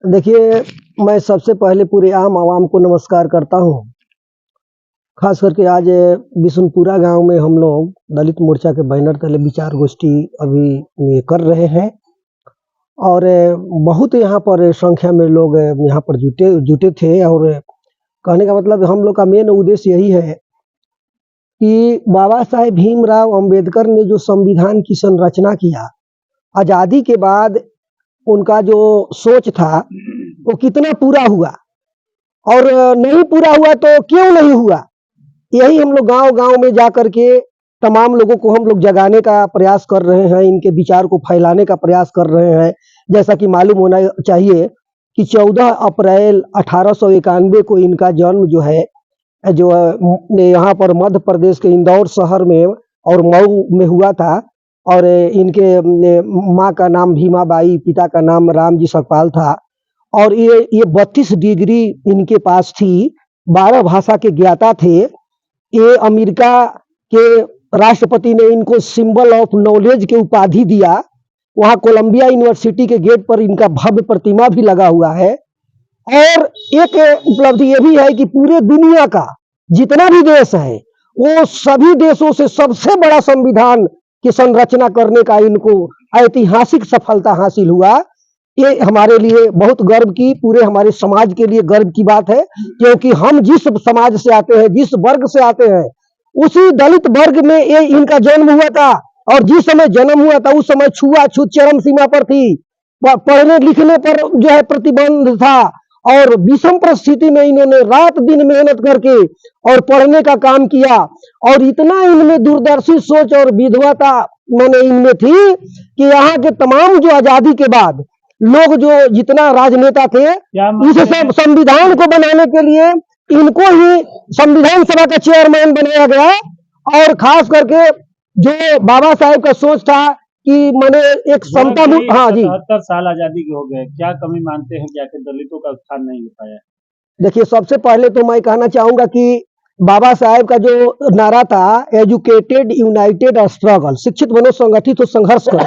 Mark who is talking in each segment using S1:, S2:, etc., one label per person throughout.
S1: देखिए, मैं सबसे पहले पूरे आम आवाम को नमस्कार करता हूँ। ख़ास करके आज बिशुनपुरा गाँव में हम लोग दलित मोर्चा के बैनर तले विचार गोष्ठी अभी ये कर रहे हैं और बहुत यहाँ पर संख्या में लोग यहाँ पर जुटे थे और कहने का मतलब हम लोग का मेन उद्देश्य यही है कि बाबा साहेब भीमराव अम्बेडकर ने जो संविधान की संरचना किया, आज़ादी के बाद उनका जो सोच था वो कितना पूरा हुआ और नहीं पूरा हुआ तो क्यों नहीं हुआ, यही हम लोग गांव-गांव में जा कर के तमाम लोगों को हम लोग जगाने का प्रयास कर रहे हैं, इनके विचार को फैलाने का प्रयास कर रहे हैं। जैसा कि मालूम होना चाहिए कि 14 अप्रैल 1891 को इनका जन्म जो है जो यहाँ पर मध्य प्रदेश के इंदौर शहर में और मऊ में हुआ था और इनके माँ का नाम भीमाबाई, पिता का नाम रामजी सकपाल था और ये 32 डिग्री इनके पास थी, 12 भाषा के ज्ञाता थे। ये अमेरिका के राष्ट्रपति ने इनको सिंबल ऑफ नॉलेज के उपाधि दिया। वहाँ कोलंबिया यूनिवर्सिटी के गेट पर इनका भव्य प्रतिमा भी लगा हुआ है और एक उपलब्धि ये भी है कि पूरे दुनिया का जितना भी देश है वो सभी देशों से सबसे बड़ा संविधान की संरचना करने का इनको ऐतिहासिक सफलता हासिल हुआ। ये हमारे लिए बहुत गर्व की, पूरे हमारे समाज के लिए गर्व की बात है, क्योंकि हम जिस समाज से आते हैं, जिस वर्ग से आते हैं, उसी दलित वर्ग में ये इनका जन्म हुआ था और जिस समय जन्म हुआ था उस समय छुआछूत चरम सीमा पर थी, पढ़ने लिखने पर जो है प्रतिबंध था और विषम परिस्थिति में इन्होंने रात दिन मेहनत करके और पढ़ने का काम किया और इतना इनमें दूरदर्शी सोच और विद्वता मैंने इनमें थी कि यहाँ के तमाम जो आजादी के बाद लोग जो जितना राजनेता थे इस सब संविधान को बनाने के लिए इनको ही संविधान सभा का चेयरमैन बनाया गया और खास करके जो बाबा साहेब का सोच था कि मैंने एक समता। हाँ जी,
S2: 77 साल आजादी के हो गए, क्या कमी मानते हैं कि आखिर दलितों का उत्थान नहीं हो पाया?
S1: देखिए, सबसे पहले तो मैं कहना चाहूंगा कि बाबा साहेब का जो नारा था एजुकेटेड यूनाइटेड स्ट्रगल, शिक्षित बनो संगठित हो संघर्ष करो,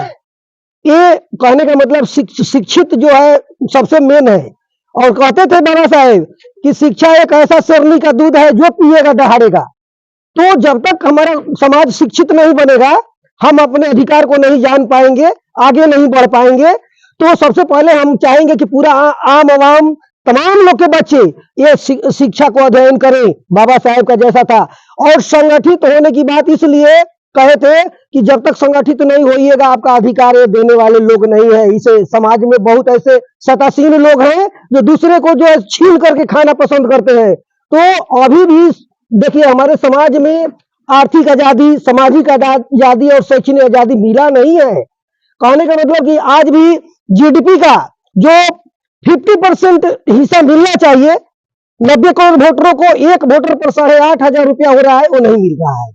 S1: ये कहने का मतलब शिक्षित जो है सबसे मेन है और कहते थे बाबा साहेब कि शिक्षा एक ऐसा शेरनी का दूध है जो पिएगा दहाड़ेगा। तो जब तक हमारा समाज शिक्षित नहीं बनेगा हम अपने अधिकार को नहीं जान पाएंगे, आगे नहीं बढ़ पाएंगे। तो सबसे पहले हम चाहेंगे कि पूरा आम आवाम तमाम लोग के बच्चे ये शिक्षा को अध्ययन करें बाबा साहेब का जैसा था और संगठित होने की बात इसलिए कहे थे कि जब तक संगठित नहीं होइएगा आपका अधिकार ये देने वाले लोग नहीं है। इसे समाज में बहुत ऐसे सतासीन लोग हैं जो दूसरे को जो है छीन करके खाना पसंद करते हैं। तो अभी भी देखिए हमारे समाज में आर्थिक आजादी, सामाजिक आजादी और शैक्षणिक आजादी मिला नहीं है। कहने का मतलब कि आज भी जीडीपी का जो 50% हिस्सा मिलना चाहिए, 90 करोड़ वोटरों को एक वोटर पर 8,500 रुपया हो रहा है, वो नहीं मिल रहा है।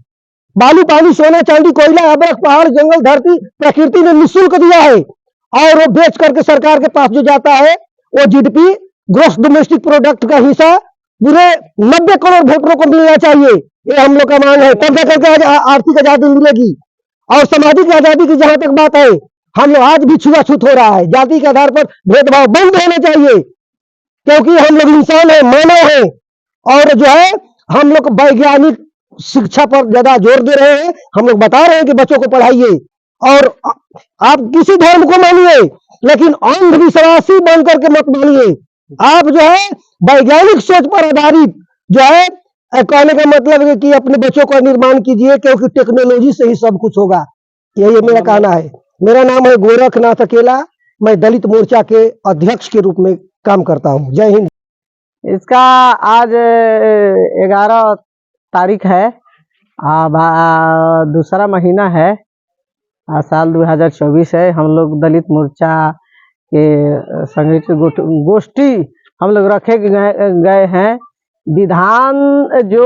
S1: बालू पानी सोना चांदी कोयला अबरख पहाड़ जंगल धरती प्रकृति ने निःशुल्क दिया है और वो बेच करके सरकार के पास जो जाता है वो जीडीपी ग्रोस डोमेस्टिक प्रोडक्ट का हिस्सा पूरे 90 करोड़ वोटरों को मिलना चाहिए। ये हम लोग का मांग है, तब जाकर के आर्थिक आजादी मिलेगी। और सामाजिक आजादी की जहां तक बात है, हम लोग आज भी छुआछूत हो रहा है, जाति के आधार पर भेदभाव बंद होना चाहिए क्योंकि हम लोग इंसान है, मानव है और जो है हम लोग वैज्ञानिक शिक्षा पर ज्यादा जोर दे रहे हैं। हम लोग बता रहे हैं कि बच्चों को पढ़ाइए और आप किसी धर्म को मानिए लेकिन अंधविश्वासी बन करके मत मानिए। आप जो है वैज्ञानिक सोच पर आधारित जो है कहने का मतलब है कि अपने बच्चों का निर्माण कीजिए क्योंकि टेक्नोलॉजी से ही सब कुछ होगा। यही मेरा कहना है। मेरा नाम है गोरखनाथ अकेला, मैं दलित मोर्चा के अध्यक्ष के रूप में काम करता हूँ। जय हिंद।
S3: इसका आज 11 तारीख है, दूसरा महीना है, साल 2024 है। हम लोग दलित मोर्चा के संगठित गोष्ठी हम लोग रखे गए हैं। विधान जो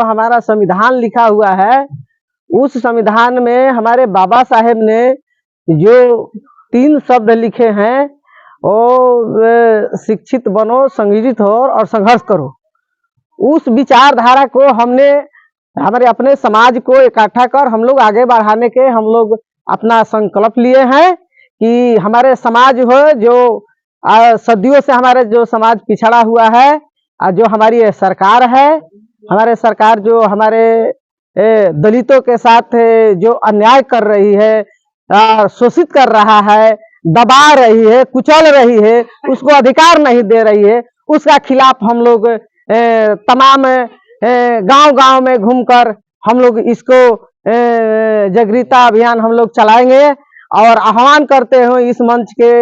S3: हमारा संविधान लिखा हुआ है उस संविधान में हमारे बाबा साहेब ने जो 3 शब्द लिखे हैं और शिक्षित बनो, संगठित हो और संघर्ष करो, उस विचारधारा को हमने हमारे अपने समाज को इकट्ठा कर हम लोग आगे बढ़ाने के हम लोग अपना संकल्प लिए हैं कि हमारे समाज हो जो सदियों से हमारे जो समाज पिछड़ा हुआ है, जो हमारी ये सरकार है, हमारे सरकार जो हमारे दलितों के साथ जो अन्याय कर रही है, शोषित कर रहा है, दबा रही है, कुचल रही है, उसको अधिकार नहीं दे रही है, उसका खिलाफ हम लोग तमाम गांव-गांव में घूमकर हम लोग इसको जागरूकता अभियान हम लोग चलाएंगे और आह्वान करते हैं इस मंच के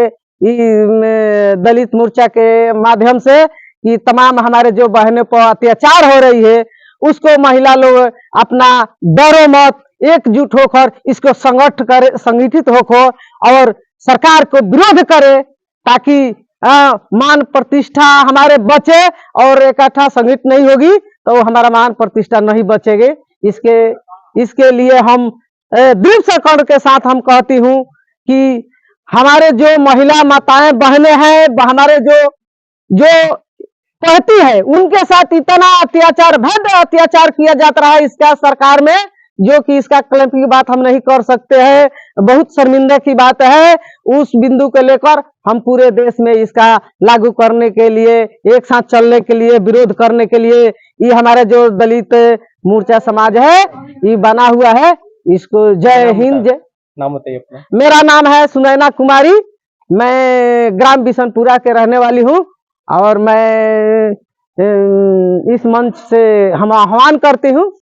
S3: दलित मोर्चा के माध्यम से कि तमाम हमारे जो बहनों पर अत्याचार हो रही है उसको महिला लोग अपना डरो मत, एकजुट होकर इसको संगठित होकर और सरकार को विरोध करे ताकि मान प्रतिष्ठा हमारे बचे, और इकट्ठा संगठित नहीं होगी तो हमारा मान प्रतिष्ठा नहीं बचेगी। इसके लिए हम दृढ़ संकल्प के साथ हम कहती हूँ कि हमारे जो महिला माताएं बहनें हैं, हमारे जो कहती है उनके साथ इतना अत्याचार, भद्र अत्याचार किया जाता रहा इसका सरकार में, जो कि इसका क्लेम की बात हम नहीं कर सकते हैं, बहुत शर्मिंदा की बात है। उस बिंदु को लेकर हम पूरे देश में इसका लागू करने के लिए, एक साथ चलने के लिए, विरोध करने के लिए ये हमारा जो दलित मोर्चा समाज है ये बना हुआ है। इसको जय हिंद।
S2: नाम बताइए अपना।
S3: मेरा नाम है सुनैना कुमारी, मैं ग्राम बिशनपुरा के रहने वाली हूँ और मैं इस मंच से हम आह्वान करती हूँ